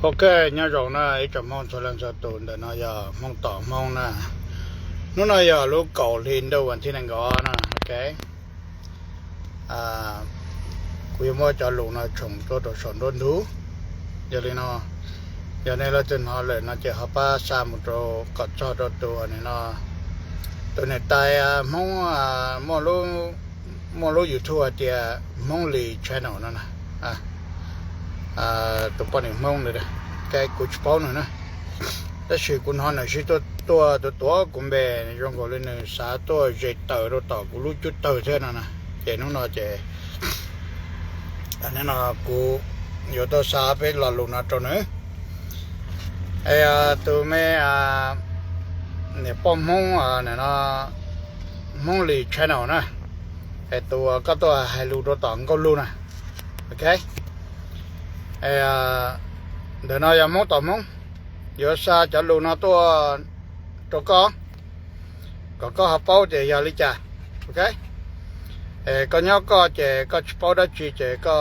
ok nhớ rồi nó ấy chậm mong số lần số tuần để nó giờ mong tỏ mong nè nó giờ lúc cầu lên đâuวันที่นั่นก็นะโอเคกูยังไม่จะลงนะชงตัวชนรถดูเดี๋ยวเลยเนาะเดี๋ยวนี้เราจะนอนเลยนะจะหาป้าสามตัวกัดชอตัวนี่เนาะตัวนี้ตายมองรู้อยู่ทั่วเดียมองลีชแนลนั่นนะตัวปนมองเลยนะแกกูจะป้อนนะแต่สิ่งคุณฮอนนะสิ่งตัวกุมเบนยงก็เลยเนี่ยสาตัวเจ็ดตัวเราต่อกูรู้จุดตัวเท่านั้นนะเจนู้นเนาะเจอันนั้นนะกูอยู่ตัวสาไปหล่อลุนะตัวนี้ตัวแม่เนี่ยป้อมมงเนี่ยนะมงลีชแนลนะตัวก็ตัวให้รู้ตัวต่อก็รู้นะโอเคเดี๋ยวเราจะมองต่อมองเดี๋ยวซาจะรู้นะตัวก็หาเป้าเดี๋ยวลิจ่าโอเคก็เนาะก็เป้าได้จีก็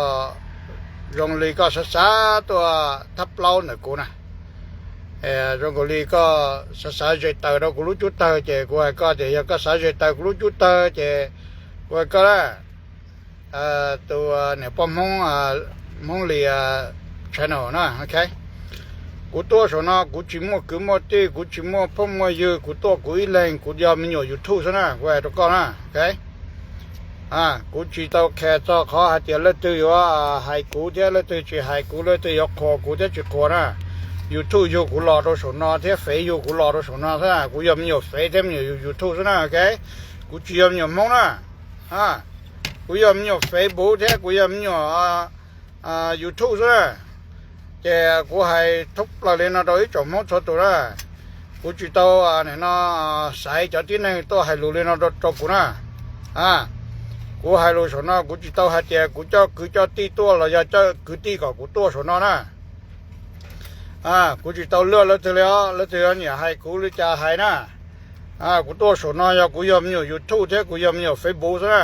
ลงลีก็ซาตัวทับเล่าเนี่ยกูนะลงลีก็ซาเจตเรากูรู้จุดเตอเจกูก็เดี๋ยวก็ซาเจตกูรู้จุดเตอเจกูก็ละตัวเนี่ยป้อมมองลีchannel นะโอเคกูตัวส่วนน่ะกูชิมกูมาตีกูชิมพ่อมาเยอะกูตัวกูอีเล่นกูยอมมีอยู่ YouTube ซะนะกูตัวก็นะโอเคกูจีตัวแค่ตัวเขาหาเจริญตัวอยู่ให้กูเจริญตัวจีให้กูเลยตัวยกคอกูจะจีคอนะ YouTube อยู่กูรอตัวส่วนน่ะที่เฟซอยู่กูรอตัวส่วนน่ะซะนะกูยอมมีอยู่เฟซที่มีอยู่ YouTube ซะนะโอเคกูจียอมอยู่มองนะกูยอมมีอยู่ Facebook ที่กูยอมมีอยู่YouTube ซะนะเจ้ากูให้ทุบเลยนะโดยจมดตัวละกูจิตตัวเนี่ยนะใส่จอดที่นั่นตัวให้รู้เลยนะตัวกูนะกูให้รู้ส่วนนะกูจิตตัวให้เจ้ากูจะตีตัวเราจะกูตีกับกูตัวส่วนนะกูจิตตัวเลือดแล้วเธอเนี่ยให้กูเลยจะให้นะกูตัวส่วนนะกูยอมอยู่ YouTube เท่กูยอมอยู่ Facebook ซะ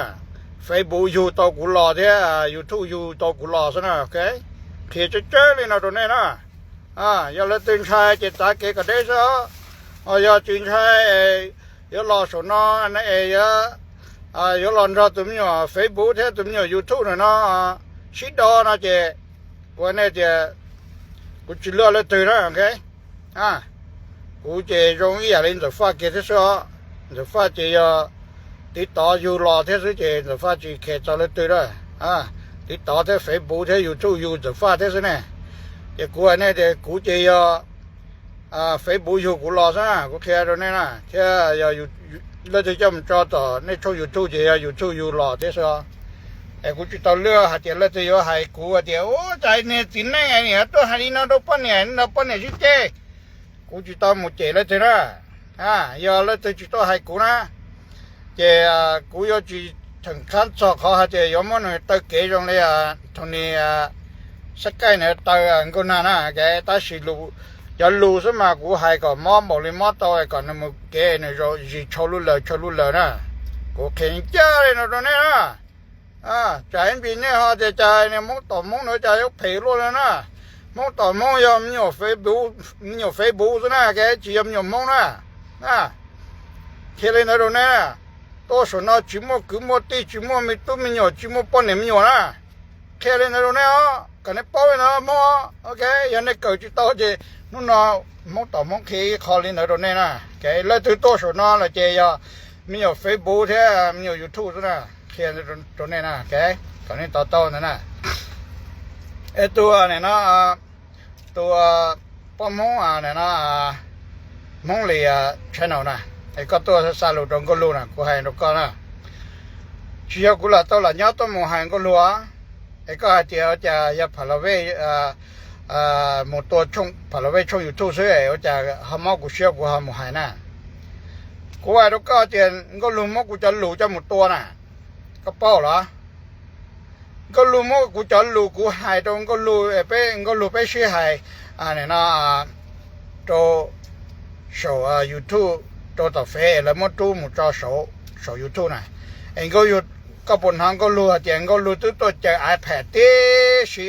Facebook อยู่ตัวกูรอเท่ YouTube อยู่ตัวกูรอซะนะโอเคเขียนเจ๊เลยนะตัวนี้นะอย่าละตื่นชายเจ็ดตาเกะกระเดซะอย่าตื่นชายอย่ารอสนอันนั้นอย่ารอรอตุ้มอยู่เฟซบุ๊กเท่ตุ้มอยู่ยูทูบนะชิดอนะเจ้กูเนี่ยเจ้กูจิเลือละตื่นนะโอเคกูเจ้容易อะไรจะ发给他说จะ发เจ้ติดต่ออยู่รอเท่สุดเจ้จะ发เจ้แค่จะละตื่นนะติดต่อที่เฟซบุ๊กที่ยูทูบอยู่จะฟ้าที่สุดเนี่ยเจ้ากูเนี่ยเจ้ากูเจียเฟซบุ๊กอยู่กูรอซะกูแค่ตรงนี้นะแค่อยู่แล้วจะจำจอต่อในช่องยูทูบเจียยูทูบอยู่รอที่สุดกูจะต่อเลือกหาเจ้าแล้วจะอยู่ให้กูเจ้าโอ้ใจเนี่ยสินไหนเนี่ยตัวหาดีน่าดูปนเนี่ยชิเจ้กูจะต่อหมดเจ้าแล้วเจ้าอย่าแล้วจะต่อให้กูนะเจ้ากูอยากจะถึงขั้นสอบเขาหาเจอยมมันตัวเกยงเลยตรงนี้สักไก่เนี่ยตัวก็น่านะแกตาสิลูจะลูสมากูให้ก็มอมบอกเลยมอตัวไอ้ก่อนมึงแกเนี่ยจะชอลุเลยนะกูเข่งเจ้าเลยนะตรงนี้นะใจปีนี้ฮะจะใจเนี่ยมองต่อมองเนี่ยใจยกเพลรู้แล้วนะมองต่อมองยอมอยู่เฟซบุ๊กซะนะแกจียมอยู่มองนะเทเลยนะตรงนี้ตัวส่วนน่ะจิโมกุโมตีจิโมมีตัวมีหยอจิโมปนเนี่ยมีหยอนะแค่เรื่องนั้นเนี่ยกันเนี่ยป้อนนะมอโอเคยันเนี่ยเกิดจิตโตเจนู่นน่ะมองต่อมองขี้คอลินอะไรตรงนี้นะแกแล้วตัวส่วนน่ะละเจียมีอยู่เฟซบุ๊กแท้มีอยู่ยูทูบนะแค่ตรงนี้นะแกกันเนี่ยต่อนั่นนะตัวเนี่ยนะตัวป้อมมองเนี่ยนะมองเลยchannel นะก็ตัวสาลุดงก็รู้นะกูให้นกก็นะเชียวกูละตัวละย้อนตัวมูให้ก็รู้ก็เจ้าจะอย่าพลเวหมดตัวช่องพลเวช่องยูทูบซื้อจะหามากูเชียวกูหามูให้นะกูให้นกก็เจ้าก็รู้มั้งกูจะรู้จะหมดตัวนะก็เป้าเหรอก็รู้มั้งกูจะรู้กูให้ตรงก็รู้ก็รู้ไปซื้อให้เนี่ยนะตัวโชว์ยูทูบตัวต่อเฟซแล้วมันตู้มันจะโชว์ยูทูบนะก็อยู่ก็บนทางก็รู้เจงก็รู้ตัวใจ iPad ที่สิ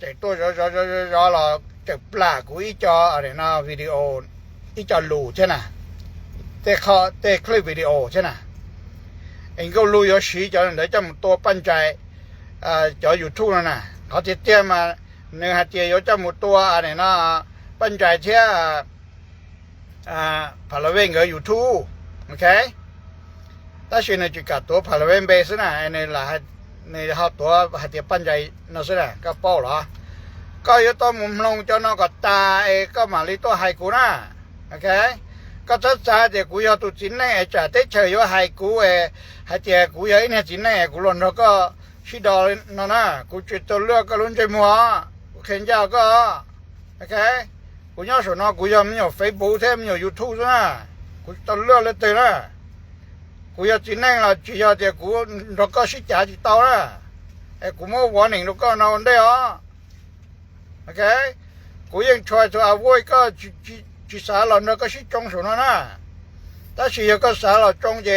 chạy tôi rồi จะปลากูอีจออะไรนะวิดีโออีจอรูใช่ไหมแต่คลิปวิดีโอใช่ไหมเองก็รู้อยู่สีจอเดี๋ยวจะมันตัวปั้นใจจอยูทูบนะเขาจะเตรียมมาเนื้อหาเจียจะมันตัวอะไรนะปั้นใจเที่ยพาราเวงกับยูทูบโอเคแต่สิ่งนี้จะกัดตัวพาราเวงเบสนะในหลายในเขาตัวหาเจียปั้นใจนั่นสินะก็เป้าหรอก็อยู่ตัวมุมลงจนก็ตาก็มาลิตัวไฮกูนะโอเคก็ถ้าจะเดี๋ยวกูอยากตัวจีนเนี่ยจะได้เฉยว่าไฮกูหาเจียกูอยากเนี่ยจีนเนี่ยกูหล่นแล้วก็ชิดอลนั่นนะกูจุดตัวเลือกก็ลุ้นใจมัวกูเข็นเจ้าก็โอเคกูอยากสนอกูอยากมีอยู่เฟซบุ๊กแท้มีอยู่ยูทูบนะกูตัวเลือกเลยเตะนะกูอยากจีนเนี่ยเราจีอยากเดี๋ยวกูแล้วก็ชิดจ่าจีเตานะกูมั่ววันหนึ่งแล้วก็นอนได้เหรอโอเคกูยังช่วยตัวอาวุธก็จีสาหล่นแล้วก็ชิดจงสนนะถ้าชีก็สาหล่นจงเจ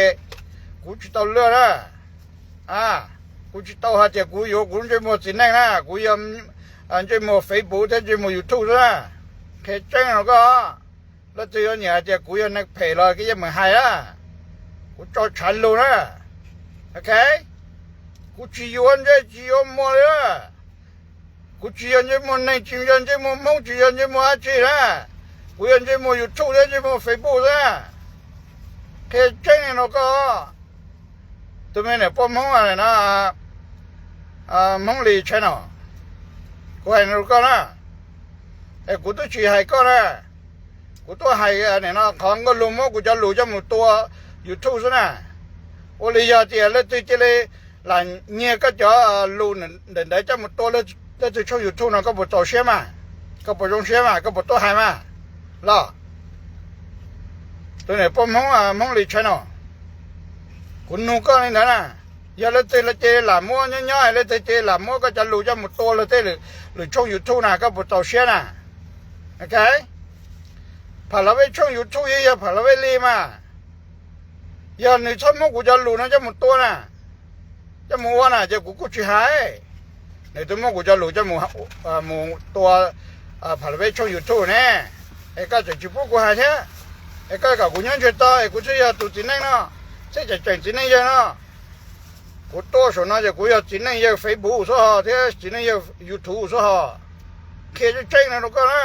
กูจีตัวเลือกนะกูจีตัวหาเจ้ากูอยู่กูจะมั่วจีนเนี่ยนะกูยังจะมั่วเฟซบุ๊กจะมั่วยูทูบนะแค่เจ้งแล้วก็แล้วตัวเนี่ยเจ้ากูยังนักเพลเลยก็ยังไม่หายนะกูจอดฉันรู้นะโอเคกูจีโยนจะจีโยนมั่วเลยกูจีโยนจะมั่วในจีโยนจะมั่วมงจีโยนจะมั่วอาชีพนะกูยังจะมั่วยูทูบจะมั่วเฟซบุ๊กนะแค่เจ้งแล้วก็ตัวนี้เนี่ยป้อมห้องอะไรนะมองลีชแนลกูเห็นรู้ก็นะกูตัวชี้ให้ก็นะกูตัวให้เนี่ยนะของก็รู้มั้งกูจะรู้จะหมดตัวยูทูบซะนะโอลิยาเจียแล้วตัวเจเลยหลังเนี่ยก็จะรู้เนี่ยเดี๋ยวจะหมดตัวแล้วจะช่องยูทูบนะก็บทต่อเชื่อมาก็บทลงเชื่อมาก็บทตัวให้มาล่ะตัวนี้ป้อมห้องมองลีชแนลคุณนูก็นี่นะอย่าเลยเจหลามมัวย่อยๆเลยเจหลามมัวก็จะรู้จะหมดตัวเลยหรือช่องยูทูบนะก็บทต่อเชื่อนะโอเคผ่านเราไปช่องยูทูบเยอะๆผ่านเราไปรีมาอย่าหนึ่งชั่วโมงกูจะรู้นะจะหมดตัวนะจะมัวนะจะกูชี้หายในตัวโมงกูจะรู้จะมัวตัวผ่านเราไปช่องยูทูบเนี่ยก็จะจีบกูหายใช่ก็กับกูยังจะต่อกูจะอยากตัวจริงเนาะใช่จะจริงเยอะเนาะกู多数那就กู要จริงเยอะเฟซบุ๊กซะเท่จริงเยอะยูทูบซะแค่จะจริงนะลูกนะ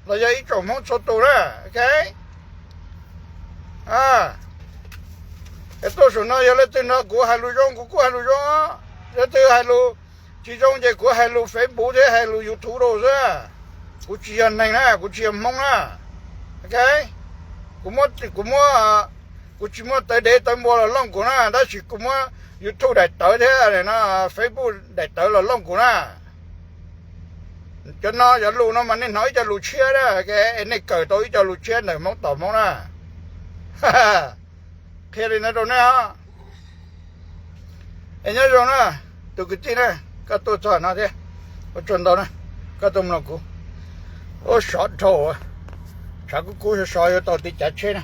เราจะอีกจมองชดตัวนะโอเค多数那要来真那กู还录用กู还录用这这还录其中这กู还录เฟซบุ๊ก这还录ยูทูบด้วยซะกูเชียร์นั่งนะกูเชียร์มองนะโอเคกูchỉ muốn tới đây tới mua là lông của nó, đó chỉ cũng muốn YouTube để tới thế này nó Facebook để tới là lông của nó, cho nó giờ lu nó mà nên nói cho lu chia đó, cái này cởi tôi cho lu chia này món tỏi món na, khi đi nó đâu nè, anh nhớ rồi nè, tôi cứ tin nè, cái tôi cho nó thế, cái chuyện đó nè, cái tôm nó cũ, ô sọt thầu, sao cái cũ sọt cho tôi đi chặt chết nè.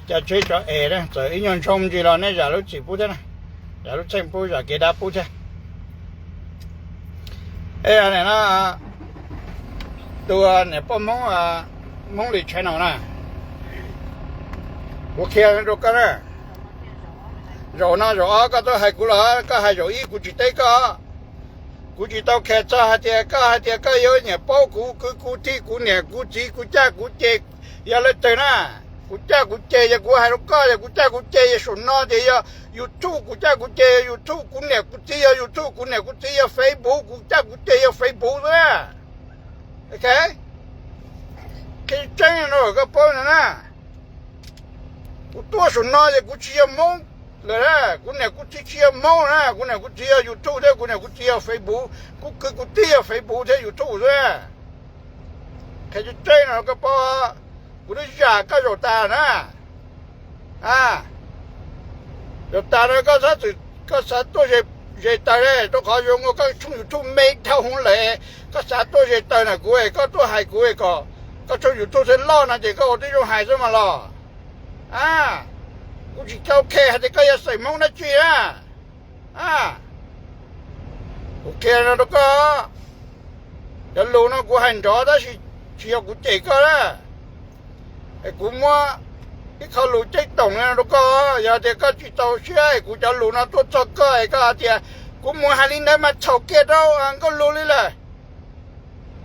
Chả chế cho đấy, rồi ít nhân trong gì là này giả lúc chỉ bút thế này, giả lúc xem bút giả kế đáp bút thế. Này nó, tôi này bom mong lịch chơi nào nè, ok rồi cái này, rồi nó rồi cái tôi hay cú là cái hay rồi ít cú chỉ tới cú chỉ tao kẹt cho hai tiệt cái yếu nhỉ bao cú thi cú nhỉ cú chỉ cú cha cú chê, giờ lên tới nè. Cú chơi ya cú hay lúc ya cú chơi ya sồn nó thì ya YouTube cú chơi YouTube cú nè cú chơi ya YouTube cú nè cú chơi ya Facebook cú chơi ya Facebook đó, ok? Cái chơi nó cái bao này nè, cú tua sồn nó thì cú chơi ya mông, rồi cú nè cú chơi ya mông nè, cú nè cú chơi ya YouTube đấy, cú nè cú chơi ya Facebook, cú chơi ya Facebook thế YouTube đó, cái chơi nó cái baoกูได้อยากก็โยตานะโยตาเนี่ยก็สัตว์ตัวเจตาเนี่ยตัวเขาโยงก็ช่วงอยู่ทุ่มเมฆเท่าหงเลยก็สัตว์ตัวเจตาเนี่ยกูก็ตัวหายกูก็ช่วงอยู่ทุ่มเส้นล่อนะเด็กก็ที่โยหายซะมาล่อกูจิเจ้าแค่เด็กก็อย่าใส่มงนะจีนะโอเคนะตัวก็ จะรู้นะกูหันจอได้สิเอากูเจ๊ก็แล้วไอ้กูมัวที่เขารู้เจ๊ตรงนะลูกก็อย่าเด็กก็จิตเอาเชื่อกูจะรู้นะตัวจอกก็ไอ้ก็เจียกูมัวหาลินได้มาเฉาเกล้าอันก็รู้เลยแหละ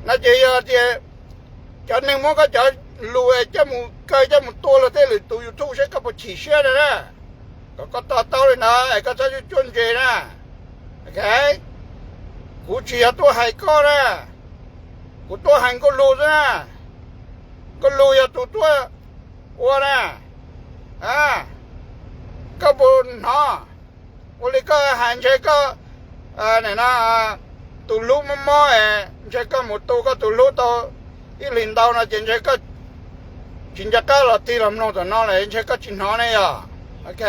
น่าจะอย่าเจียจะหนึ่งมันก็จะรู้ไอ้เจ้าหมูเคยเจ้าหมูตัวเราได้หรือตัวยูทูบใช้กับฉีเชื่อเลยนะก็ต่อเลยนะไอ้ก็จะจนเจนะโอเคกูเชียตัวหายก็นะกูตัวหันก็รู้นะก็รู้อย่าตัวอ้วนนะก็บุญฮะวันนี้ก็หันใช้ก็เนี่ยนะตัวรู้มั่วๆใช้ก็หมดตัวก็ตัวรู้ตัวอีลินดาวนะจริงใช้ก็จริงจะก็เราตีลำนองตัวน้องเลยใช้ก็จินหอเนี่ยโอเค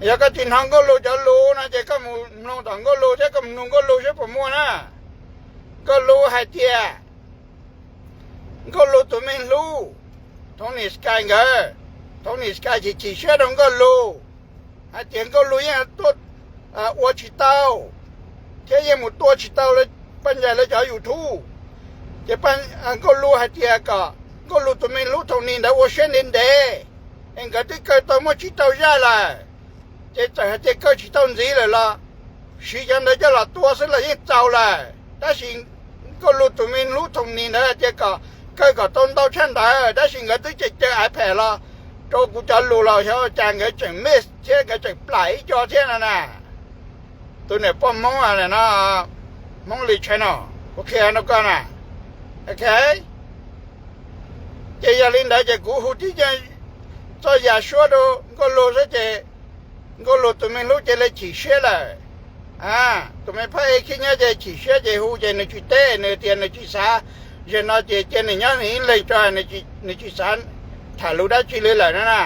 อย่าก็จินหองก็รู้จะรู้นะใช้ก็มุนองต่างก็รู้ใช้ก็นุ่งก็รู้ใช้ผมมัวนะก็รู้ให้เตี้ยก็รู้ตัวไม่รู้ท้องนี่สกายเงอท้องนี่สกายจีเชื่อตรงก็รู้ให้เตี้ยก็รู้ยังตัววัวชิเต้าเที่ยงหมดตัวชิเต้าเลยปัญญาเลยจะอยู่ทู่จะปัญก็รู้ให้เตี้ยก็รู้ตัวไม่รู้ท้องนี่แต่ว่าเช่นนี้เด้เองก็ที่เกิดตัวมันชิเต้าย่าเลยจะให้เตี้ยก็ชิเต้าสีเลยล่ะสีจันเลยจะละตัวสิละยิ่งเจ้าเลยแต่สิ่งก็รู้ตัวไม่รู้ท้องนี่นะเตี้ยก็ต้นเต้าเช่นใดแต่สิ่งก็ที่จะไอแผ่ละโจกูจะรู้เราเช่าจางก็จะมิสเช่ก็จะปล่อยจอเช่นนั้นนะตัวเนี่ยป้อมมองอะไรนะมองลิชเนาะโอเคนะก็นะโอเคเจียลินได้จะกูหูที่จะอยากช่วยดูก็รู้ซะเจก็รู้ตัวไม่รู้จะเลยฉีเชื่อเลยตัวไม่พอไอ้ขี้เนี่ยจะฉีเชื่อจะหูจะในจุดเต้ในเตียนในจุดสาจะน่าจะในย่างนี้เลยจ้าในจุดสารถ้ารู้ได้จีเลยแหละนะ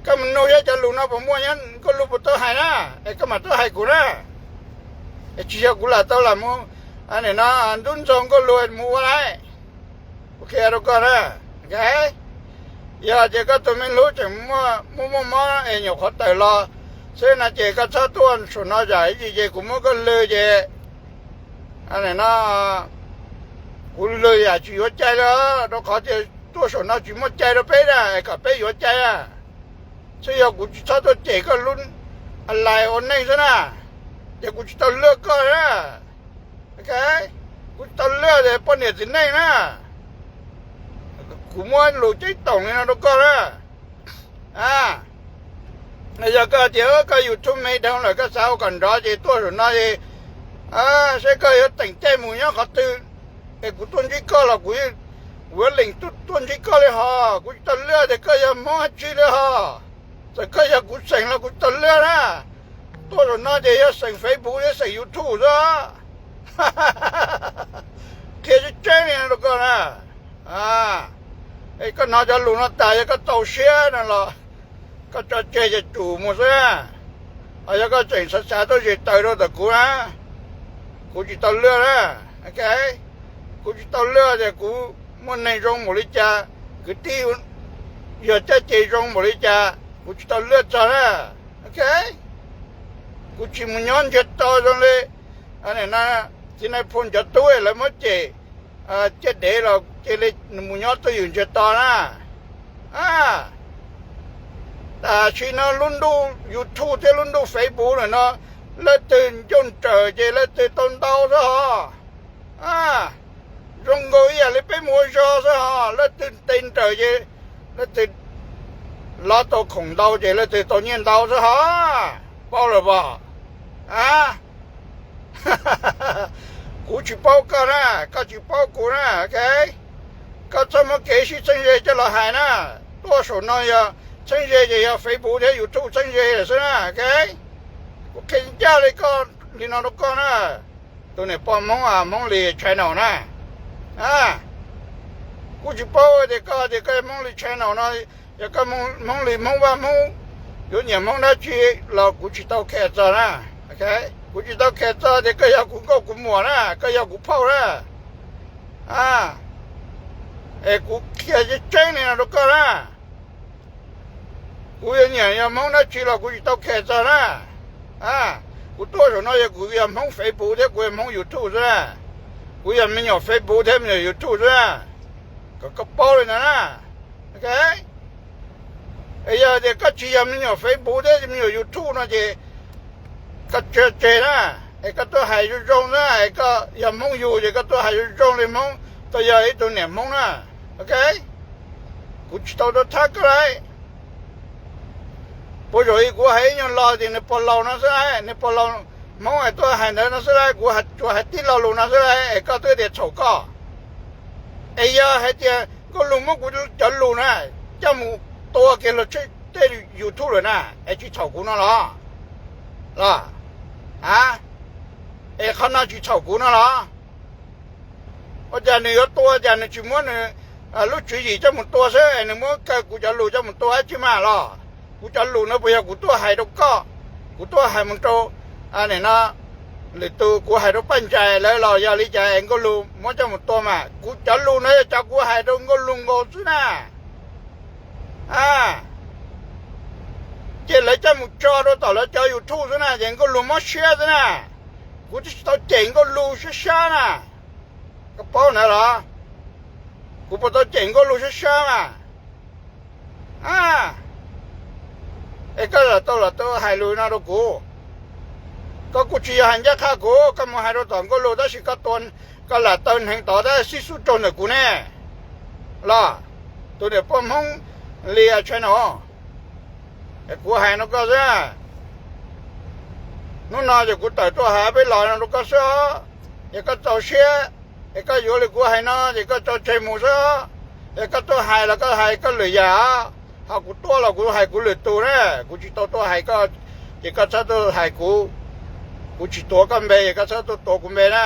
ก็มันโน้ยจะรู้นะผมว่างั้นก็รู้ปุ๊บตัวหายนะไอ้ก็มาตัวหายกูนะไอ้ชี้กูละตัวละมูอันนี้นะอันดุนจงก็รู้มูอะไรโอเคเราก็นะโอเคอย่าเจ้าก็ตัวไม่รู้จังมัวไอ้หยกเขาแต่ละเส้นน่ะเจ้าก็ชอบตัวส่วนน้อยใหญ่เจ้ากูมันก็เลยเจ้าอันนี้นะกูเลยอยากจะหัวใจแล้วเราขอเจ้าตัวส่วนน้อยจะมัวใจเราไปได้ไอ้ก็ไปหัวใจเสียกูจะชอบตัวเจ้าก็ลุ้นอะไรอันนี้ซะนะเจ้ากูจะต้องเลือกก็นะโอเคกูต้องเลือกเลยปนเนี่ยสิไหนนะกูมัวหลุดใจตรงเลยนะทุกคนนะแล้วก็เดี๋ยวก็อยู่ทุ่มไม่ทำเลยก็เศร้ากันรอจีตัวส่วนน้อยใช่ก็ยังแต่งใจหมู่เนี่ยเขาตื่นไอ้กูต้นที่ก็ละกูหัวเหล่งต้นที่ก็เลยฮะกูตัดเลือดแต่ก็ยังมอจีเลยฮะแต่ก็ยังกูเสงแล้วกูตัดเลือดนะตัวส่วนน้อยจะยังเสงเฟซบุ๊กยังเสงยูทูบซะเคจะเจ๊เนี่ยทุกคนนะไอ้ก็น่าจะรู้นะตายก็เต่าเชี่ยนั่นแหละก็จะเจ๊จะจู่หมดซะไอ้ก็เจ๋งสัสๆตัวเจ๊ตายแล้วแต่กูนะกูจะตัดเลือดนะโอเคกูจะตัดเลือดแต่กูมันในโรงบริจาคคือที่อยากจะเจโรงบริจาคกูจะตัดเลือดซะนะโอเคกูชิมย้อนจะต่อตรงเลยอันนี้นะที่นายพลจะตัวแล้วมั้งเจจะเดี๋ยวเราจะเลยมุย้อนตัวอยู่จะต่อนะแต่ชีน่าลุ้นดูยูทูบที่ลุ้นดูเฟซบุ๊กเลยเนาะแล้วตื่นจนเจอเจแล้วตื่นต้นเต้าซะฮะจงก็อย่าเลยไปมัวชอซะฮะแล้วตื่นเต้นเจอเจแล้วตื่นล้อตัวของเต้าเจแล้วตื่นตัวเงี้ยเต้าซะฮะเปล่าหรือเปล่ากูจะเป่ากันนะก็จะเป่ากูนะโอเคก็จะมาเกษี正月จะละหายนะ多少呢呀正月就要飞补的有做正月是นะโอเคกูเข็นเจ้าเลยก็นี่น้องก็นะตัวนี้ป้อมมองเลยใช่หนอนะกูจะเป่าเด็กก็มองเลยใช่หนอนะอยากก็มองเลยมองว่ามอง有年มองได้จีเรากูจะต้องแค่จะนะโอเคกูจะต้องแค่จะเด็กก็อยากกูก็กูมัวนะก็อยากกูเผานะไอ้กูแค่จะเจ๊งเนี่ยทุกคนนะกูยังเนี่ยมองได้จีเรากูจะต้องแค่จะนะ我多少那些古也蒙飞步的，古也蒙有兔子，古也没有飞步的，没有兔子，个包了呢，OK？ 哎呀，这个只也没有飞步的，没有兔那些，个这呢，哎个都还是中呢，哎个也蒙有，这个都还是中的蒙，都要一种年蒙呢，OK？ 古知道都他过来。不rồi của hay nhau lo thì nó bỏ lâu nó sẽ lại nó bỏ lâu mong ai tôi hành nó sẽ lại của hạt cho hạt tí lâu luôn nó sẽ lại có tôi để chậu co ấy giờ hay thì có luôn mong của chậu luôn này cho một tôi cái là chơi chơi YouTube rồi nè ấy chỉ chậu của nó là à ấy không nói chỉ chậu của nó là ở nhà này ở tôi nhà này chỉ muốn lúc chuyện gì cho một tôi sẽ nó muốn cái của chậu luôn cho một tôi chứ mà làกูจะรู้นะพยากูตัวหายดอกก็กูตัวหายมันโตอันนี้นะหรือตัวกูหายดอกปั้นใจแล้วเราอย่าลิใจเองก็รู้มันจะหมดตัวมากูจะรู้นะจะกูหายดอกก็ลุงก็สินะเจริญจะมุดจอดต่อแล้วจะอยู่ทุ่งสินะเองก็รู้มันเชื่อสินะกูจะต้องเจ๋งก็รู้เชื่อนะก็เป้าไหนล่ะกูพอต้องเจ๋งก็รู้เชื่อนะไอ้ก็ละตัวหายลุยนะลูกกูก็กูชี้หันยาข้ากูก็มาหายเราตอนก็รู้ได้สิก็ตนก็ละตนแห่งต่อได้สิสุดจนเลยกูแน่ล่ะตัวเดี๋ยวป้อมห้องเลียใช่เนาะไอ้กูหายนกก็ซะนู่นน่าจะกูต่อยตัวหายไปหล่อนกก็ซะไอ้ก็เจ้าเชี่ยไอ้ก็อยู่เลยกูหายนะไอ้ก็เจ้าเชมูซะไอ้ก็ตัวหายแล้วก็หายก็เหลือยาหากูตัวเรากูหายกูเหลือตัวเนี่ยกูจิตตัวหายก็จะก็ชัดตัวหายกูจิตตัวกันไปก็ชัดตัวกูไปนะ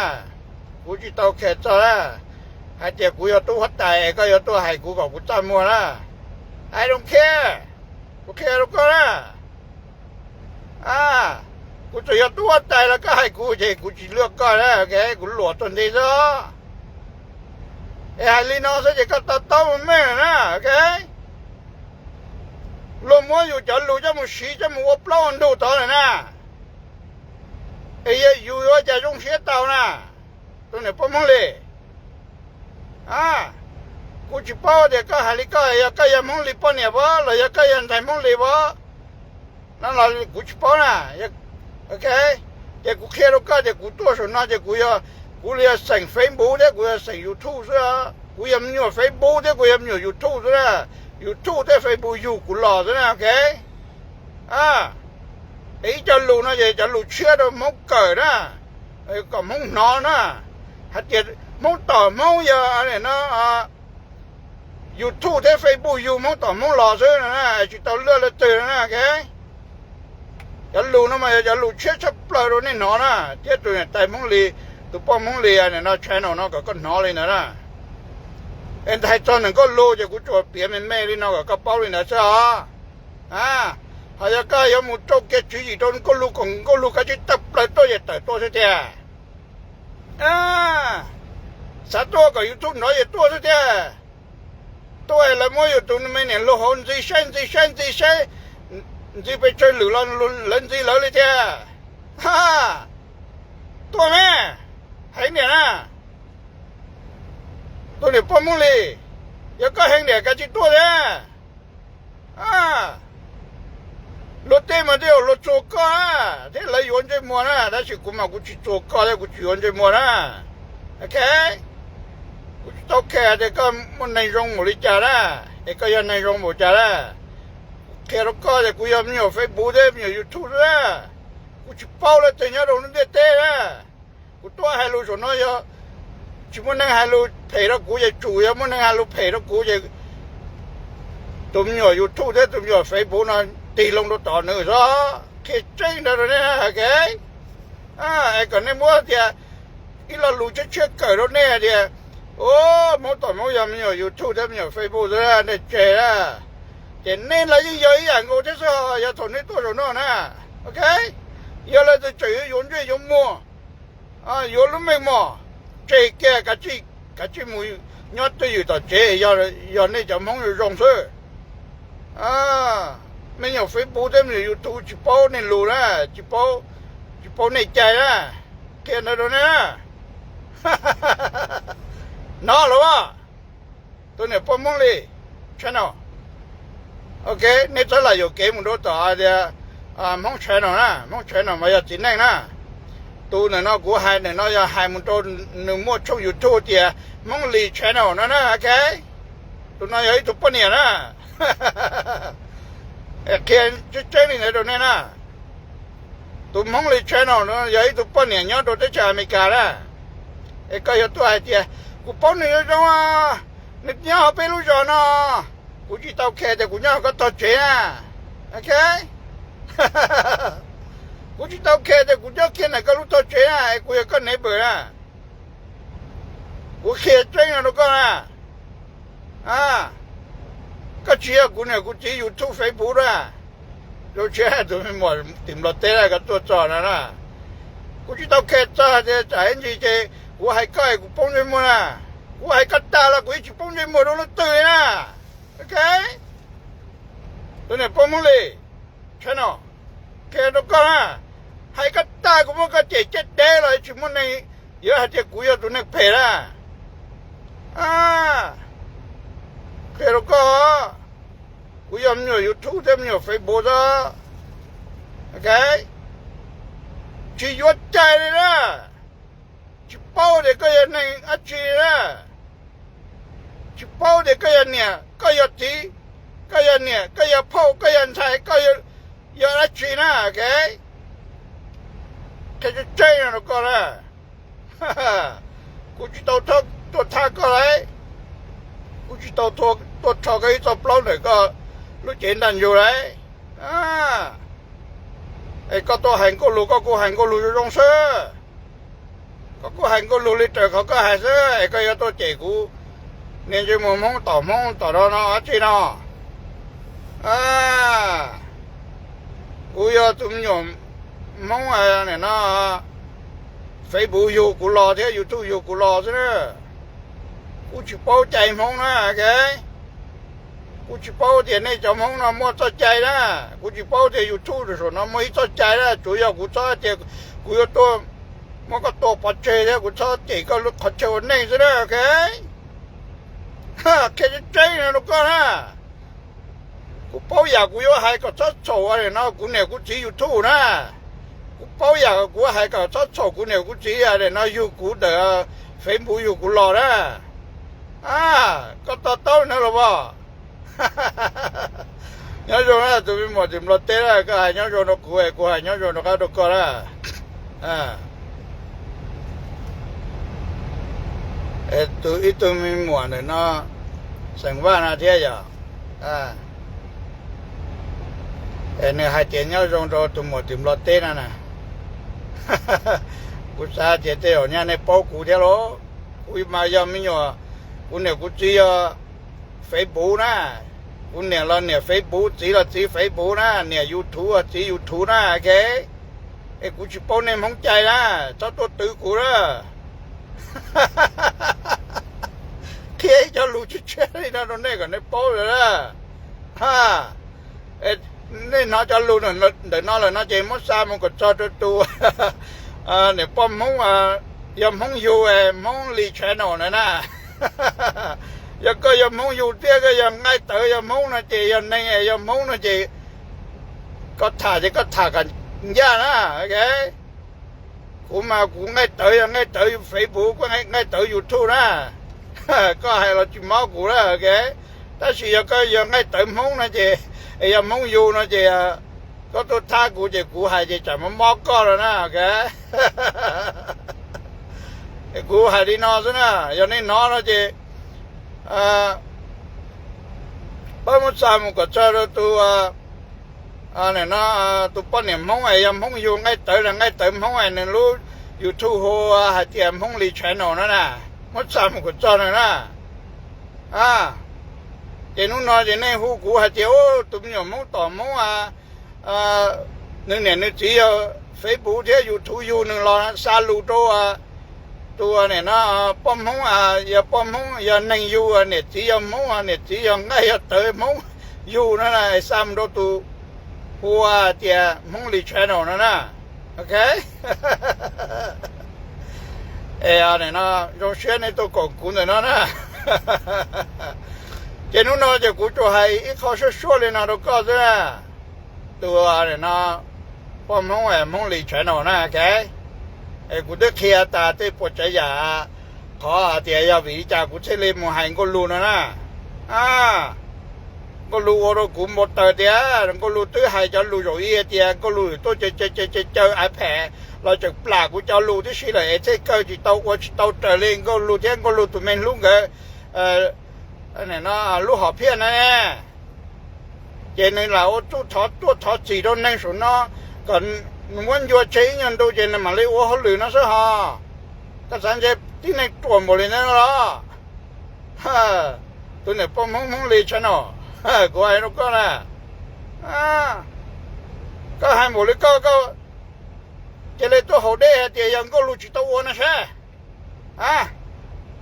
กูจิตตัวแค่ตัวนะหายเจ็บกูยอตัวหัวใจก็ยอตัวหายกูกับกูจำมัวนะ I don't care กูแค่รู้ก็นะกูจะยอตัวหัวใจแล้วก็ให้กูจะกูจิเลือกก็นะโอเคกูหลวดตนดีซะไอ้ลีน้องซะจะก็ตัวมันไม่นะโอเคลมว่าอยู่จะรู้จะมึงชี้จะมึงว่าเปล่าอันดูต่อเลยนะไอ้ยัยอยู่ว่าจะต้องเสียเต่านะตรงนี้พอมึงเลยกูจะเป้าเด็กก็หาลิก็ยังมึงรีบปนเนี่ยบ่หรือก็ยังไทยมึงเลยบ่นั่นเรากูจะเป้านะโอเคเด็กกูแค่รู้ก็เด็กกูตัวส่วนน่าเด็กกูเรียกสั่งเฟซบุ๊กเด็กกูเรียกสั่งยูทูบซะกูยังไม่有เฟซบุ๊กเด็กกูยังไม่有ยูทูบซะอยู่ทู่ได้ไฟบูอยู่กูหล่อซะนะโอเคไอ้จะรู้นะจะรู้เชื่อเรามองเกิดนะไอ้ก็มองนอนนะหัดเจ็ดมองต่อมองยาอะไรนะอยู่ทู่ได้ไฟบูอยู่มองต่อมองหล่อซะนะไอ้จิตตัวเลือดเลยตื่นนะโอเคจะรู้นะมาจะรู้เชื่อชับปลายเราเนี่ยนอนนะเจ้าตัวเนี่ยแต่มองลีตัวป้อมองลีเนี่ยนะใช้นอนก็นอนเลยนะเอ็นไทยตอนหนึ่งก็รู้จะกูจวดเปลี่ยนเป็นแม่ลีนอกกับเป้าเลยนะจ๊ะหายก็ยังมุดโจกเกจีตอนก็รู้ของก็รู้ก็จะตับปลายตัวใหญ่แต่ตัวเสียสัตว์ตัวก็อยู่ทุ่งน้อยตัวเสียตัวอะไรมั่วอยู่ตรงนี้เนี่ยลูกหุ่นจีเช่นจีไปช่วยหรือเล่นจีเลยเจ้าตัวแม่ให้เนี่ยนะตัวนี้พ่อมึงเลยยังก็แห่งเดียกันจีตัวเนี่ยรถเต้มาเดียวรถโจก้าที่เลยยวนใจมัวนะถ้าสิกูมากูจีโจก้าแล้วกูจียวนใจมัวนะโอเคกูจีต้องแค่เด็กก็มันในโรงหมูลิจ่านะเด็กก็ยังในโรงหมูจ่านะแค่รถก็เด็กกูยังมีอยู่เฟซบุ๊กได้มีอยู่ยูทูบนะกูจีเป้าเลยแต่เนี่ยเราเนี่ยเต้นะกูตัวให้รู้ส่วนน้อยchỉ muốn năng hai lô thấy đó cú vậy chủ yếu muốn năng hai lô thấy đó cú vậy tụm nhỏ YouTube thế tụm nhỏ Facebook nó tì lông nó tỏ nữa đó cái tranh đó rồi nè cái còn nên mua thì cái là lú chết cởi đó nè thì mua tỏ mua giờ nhỏ YouTube thế nhỏ Facebook thế này trẻ á thì nên là như vậy à ngô thế sao giờ thằng này tôi rồi nó nè ok giờ là tôi chỉ dùng mua dùng lúc mình mua chế cái mùi nhót tôiอยู่ต่อchế giờ này chẳng mong được rong thôi mình nhiều Facebook thêm nhiều YouTube chỉ bao nên lù ra chỉ bao chỉ bao này chạy đó kia nó đâu nè nó rồi à tôi này bao mong đi channel ok nếu trở lại有给我们多打的mong channel nè mong channel mà giờ chính này nè tôi này nó của hai này nó giờ hai một đôi nửa mua trong YouTube thì mong lì channel nó nè ok tôi nói ấy tôi bao nhiêu nè kia chơi này đâu nè tôi mong lì channel nó giờ ấy tôi bao nhiêu nhớ tôi tới chơi America nè cái tôi hay thìกูbao nhiêu trong nít nhớ bên lúc rồi nóกูchỉ tao khe thìกูnhớ có tao chơi à okกูchỉ tao khe thìกูnhớ kia này có lúc tao chơi àกูcó nấy bữa àกูkhe chơi nó có à có chiaกูnàyกูchỉ YouTube Facebook đó rồi chơi tụi mình muốn tìm lọt té là cáiตัวจอnèกูchỉ tao khe cho thì chạy gì chứกูhay coiกูbao nhiêu mua nèกูhay cắt ta làกูchỉ bao nhiêu mua đâu nó tươi nè ok tôi này bao nhiêu lì channel kia nó có nè hay cắt ta cũng có cái chết đế rồi chỉ muốn này giờ hay chỉกูgiờ tôi này phê nè kia nó cóกูgiờ nhiều YouTube thêm nhiều Facebook đó ok chỉ vô chạy đi đó chỉ bao để cái này ăn chi đó chỉ bao để cái này cái gì cái này cái phao cái菜cái ăn chi nè ok cái chơi nó có đóกูchỉ tao thắc cái đấyกูchỉ tao thắc cái tập lâu này có lúc chuyện đàn vô đấy có tôi hành có lù có cô hành có lù trong sơ có cô hành có lù lên trời có hành sơ có yếu tôi chỉ cú nên chỉ mong tỏ đó nó chỉ nó cú yếu tụi nhom mong này nó Facebook yêu cú lo thế YouTube yêu cú lo chứ nữa cú chỉ bao chạy mong nó cáiกูchỉ bao tiền này cho mong nó mua cho chạy đó,กูchỉ bao tiền YouTube rồi nó mới cho chạy đó, chủ yếuกูcho tiền,กูyêu tôi, mua cái tổ bắt chơi đó,กูcho tiền cái lúc khởi chơi này rồi đó, cái, cái chơi này nó có ha,กูbao giờกูyêu hai cái cho sầu này nó,กูnàyกูchỉ YouTube nè,กูbao giờกูhai cái cho sầuกูnàyกูchỉ này nó yêuกูđể Facebook yêuกูlo đó, có tao nữa rồi bà. nhớ rồi đó tụi mình một tìm lót té là cái hai nhớ rồi nó của nhớ rồi nó có được coi đó tụi mình muốn này nó sinh hoạt là thế giờ này hai tiền nhớ rồi tụi một tìm lót té nè cú sa tiền té ở nhà này bao cú thế đó cú mà giờ mình nhớ cú này cú chỉ Facebook nè cú này là nè Facebook chỉ là chỉ Facebook nè nè YouTube là chỉ YouTube nè cái cú chỉ bao này không chạy nè cho tôi tự cú đó thế cho lũ chết đi nó này còn nó bao rồi đó nên nó cho lũ nó để nó là nó chỉ mất sao mà còn cho tôi nè bom không yếm không yêu không lì channel này nè giờ có giờ muốn dù tiếc cái giờ ngay tới giờ muốn nó chỉ giờ này giờ muốn nó chỉ có thả cả giá đó cái cũng mà cũng ngay tới Facebook ngay tới YouTube đó có hay là chỉ máu của đó cái ta chỉ giờ ngay tới muốn nó chỉ giờ muốn dù nó chỉ có tôi tha của chỉ của hai chỉ chẳng máu có rồi đó cái của hai đi nó chứ nè giờ này nó chỉ bao nhiêu sao một cái cho đó tôi này nó tôi bao nhiêu mong ai em mong yêu ngay tới mong ai nên lúc YouTube hồ hay tiệm mong lì channel nó nè mất sao một cái cho này nè thì nó nói thì này hú cũ hay tiệm tụi mình mong tỏ mong nên nên chỉ Facebook thế YouTube yêu nên lo xa lù đâu tôi này nó bom không giờ bom không giờ nành yêu này chỉ giờ không này chỉ giờ ngay tới không yêu nó là xăm đâu tôi hùa thì không lì channel nó nè OK 哎呀，你那用钱你都搞古的呢？这侬那这古就还一开始说的那都搞着，都啊你那帮忙哎忙里全了呢，OK？哎，古的开大的不这呀，เขาเดี๋ยววิจารณ์กูเชื่อเลยมึงให้กูรู้นะกูรู้ว่ากูหมดเดียวกูรู้ตัวให้จะรู้อยู่เดียวกูรู้ตัวจะไอ้แผลเราจะปลากูจะรู้ที่สิเลยที่เกิดที่เต้ากูเต้าเตลิงกูรู้ที่กูรู้ตัวเมนลุงเกอันนี้นะรู้หอบเพี้ยนนะเนี่ยเจนเราตัวทอดสีโดนนั่งสุนนะก่อนวันยัวเชียนตัวเจนมาเลยว่าเขาหรือนะสิฮะก็สังเกตที่ในตัวหมดเลยนะล่ะตัวเนี่ยป้อมห้องเลยฉันเนาะกูให้ลูกก็นะก็ให้หมดเลยก็จะเลยตัวเขาได้แต่ยังก็รู้จิตตัวนะใช่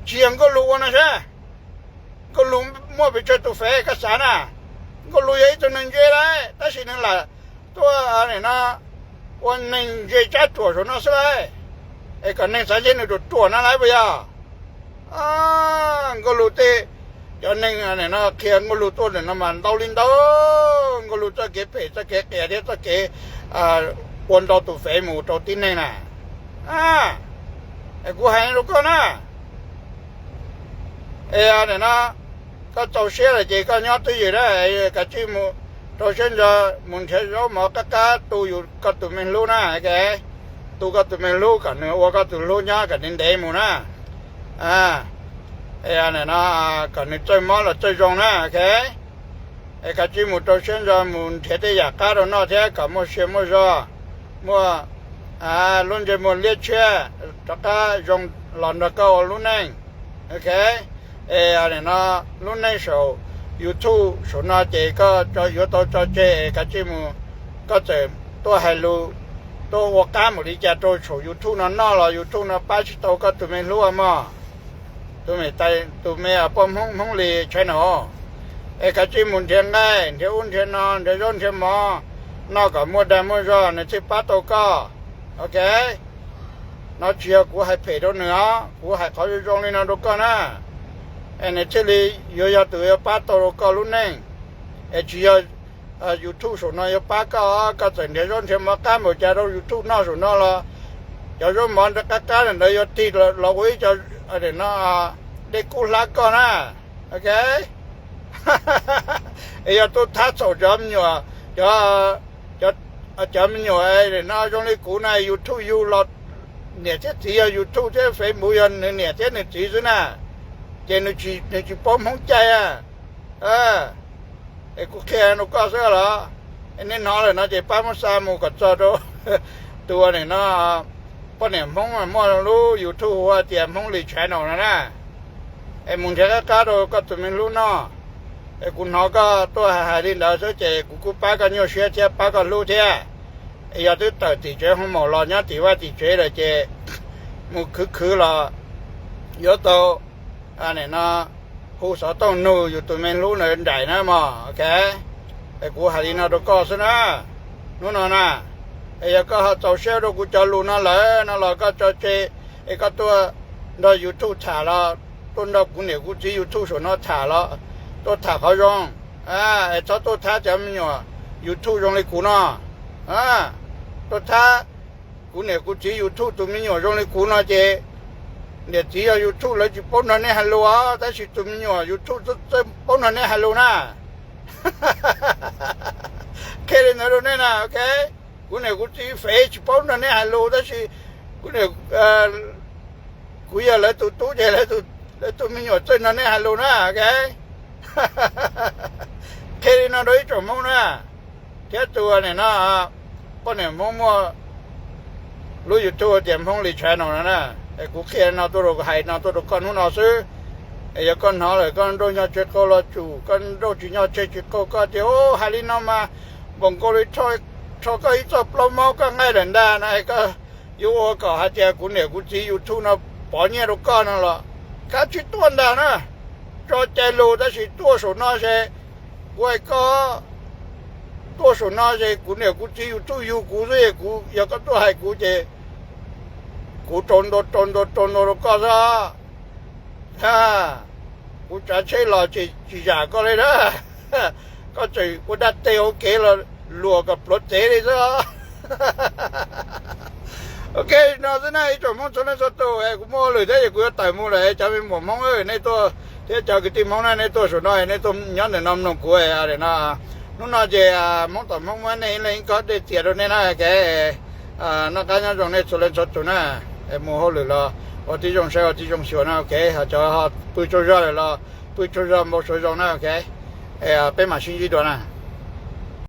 เชียงก็รู้นะใช่ก็รู้มั่วไปเจอตัวแฝงก็สานะก็รู้ยัยตัวนึงเจได้แต่สิ่งนั้นล่ะตัวอะไรนะวันนึงเจจัดตัวส่วนนั้นใช่ไอ้คนนึงสายเจนตัวนั่นไรไปอ่ะก็รู้ที่cho nên này nó kia ngô lụt tôi nó mà đau lên đó ngô lụt cho cái phải cho cái đấy cho cái quân đau tụ phế mù đầu tiên này nè cô hay nó con này nó có tàu xe là chỉ có nhớ tới gì đó cái chi mù tàu xe giờ muốn chơi gió mà các tụอยู่กับtụi mình luôn cái tụกับtụi mình luôn cả nữa vàกับtụi luôn nhá cả đến đấy mù này nó còn nó chơi món là chơi rong nè, cái chỉ một trâu xuyên rồi muốn thế thì giả cá rồi nó thế cả một xe một rồi mua luôn chơi một liệt xe cho cá rong lòn được câu luôn này, ok này nó luôn này số YouTube số nó chỉ có cho YouTube cho chơi cái chỉ một có thể tôi hay lu tôi học cá một đi chơi tôi số YouTube nó là YouTube nó bắt tôi có tụi mình luôn mà tụi mày tay tụi mày bom không lì chơi nó cái chi muốn tiền đây thì uống tiền non thì uống tiền mò nó cả mua đêm mua rồi nó chỉ bắt tàu co ok nó chiều của hai phê đó nữa của hai khó dùng lên nó đâu có nè này chỉ li giờ tụi bắt tàu co luôn này chiều YouTube số nó bắt co cái chuyện để uống tiền mò cá một chai đâu YouTube nó số nó là giờ uống món các cá là nó thì là quý cho để nó để cô lá con ok giờ tôi thắt sầu chấm nhiều cho chấm nhiều để nó trong cái cú này YouTube lọt nè chết thì YouTube thế phải mua yên nè chết này chỉ thế nè trên nó chỉ bom không chạy cái cú kia nó có sao đó nên nó là nó chỉ bám sao một cái cho đóตัวnày nóป้อนเนี่ยมองมันมองรู้ยูทูบว่าเตรียมมองรีแชนอลนะไอ้มุนเทก็การก็ตัวมันรู้เนาะไอ้คุณน้องก็ตัวหาดินดาวเจ๊กูป้าก็เนี่ยเชื่อเจ๊ป้าก็รู้เจ๊ไอ้ยาตัวต่อตีเจ๊ห้องหมอรอเนี่ยตีว่าตีเจ๊เลยเจ๊มุคือละยอดโตอันนี้นะผู้สาวต้องนู่อยู่ตัวมันรู้ในใหญ่นะมาโอเคไอ้กูหาดินดาวก็ซะนะนู่นน่ะก็เขาเชื่อเรากูจะรู้นั่นแหละก็จะเจก็ตัวเราอยู่ทุกถ่ายแล้วต้นเรากูเนี่ยกูจะอยู่ทุกส่วนเราถ่ายแล้วตัวถ่ายเขายองถ้าตัวถ่ายจะไม่อยู่ทุกยองเลยกูเนาะตัวถ่ายกูเนี่ยกูจะอยู่ทุกตัวไม่ยองเลยกูเนาะเจเนี่ยจะอยู่ทุกแล้วจะป้อนนั่นเนี่ยฮัลโหลแต่สิตัวไม่อยู่ทุกจะป้อนนั่นเนี่ยฮัลโหลนะแค่เรื่องนั้นเนี่ยนะโอเคกูเนี่ยกูจะเฟซป้อนนั่นเนี่ยฮัลโหลแต่สิกูเนี่ยกูอยากเลยตู้เจเลยตู้ไม่อยู่เจนั่นเนี่ยฮัลโหลนะโอเคแค่นั้นโดยจมูกนะแค่ตัวเนี่ยนะป้อนเนี่ยมั่วรู้อยู่ตัวเตรียมห้องรีแชนเอานะไอ้กูแค่นาตัวเราหายนาตัวเราคนนู้นเอาซื้อไอ้ยังคนหาเลยคนโดนยาเช็คก็รอจู่คนโดนจีนยาเช็คก็เดี๋ยวหาลินามาบังก็เลยช่วยก็อีจบเราเมาก็ง่ายเดินได้นะไอ้ก็อยู่ก็หาเจ้ากูเนี่ยกูจีอยู่ทุ่งนะปอเนี่ยเราก็นั่นแหละการชิดตัวนั่นนะจอเจลูแต่สิตัวส่วนน้อยเช่กูไอ้ก็多数那些股呢，股只有都有股这股，有个都系股这股賺到高啥啊！股揸車落住廿過嚟啦，個最股得地好幾啦，落個落地嚟啫。OK， 那真係做乜做呢做到誒，我嚟睇股一大冇嚟，就係冇冇誒，你多啲就佢啲冇咧，你多數都係你都有人諗弄股誒啊，你嗱，那隻啊冇得冇乜你你嗰啲跌到你嗱嘅，那咁樣仲你做嚟做呢，誒冇好嚟咯，我啲種細我啲種小啦 ，OK， 就係背咗出嚟咯，背咗冇水種啦 ，OK， 誒俾埋先呢度啦。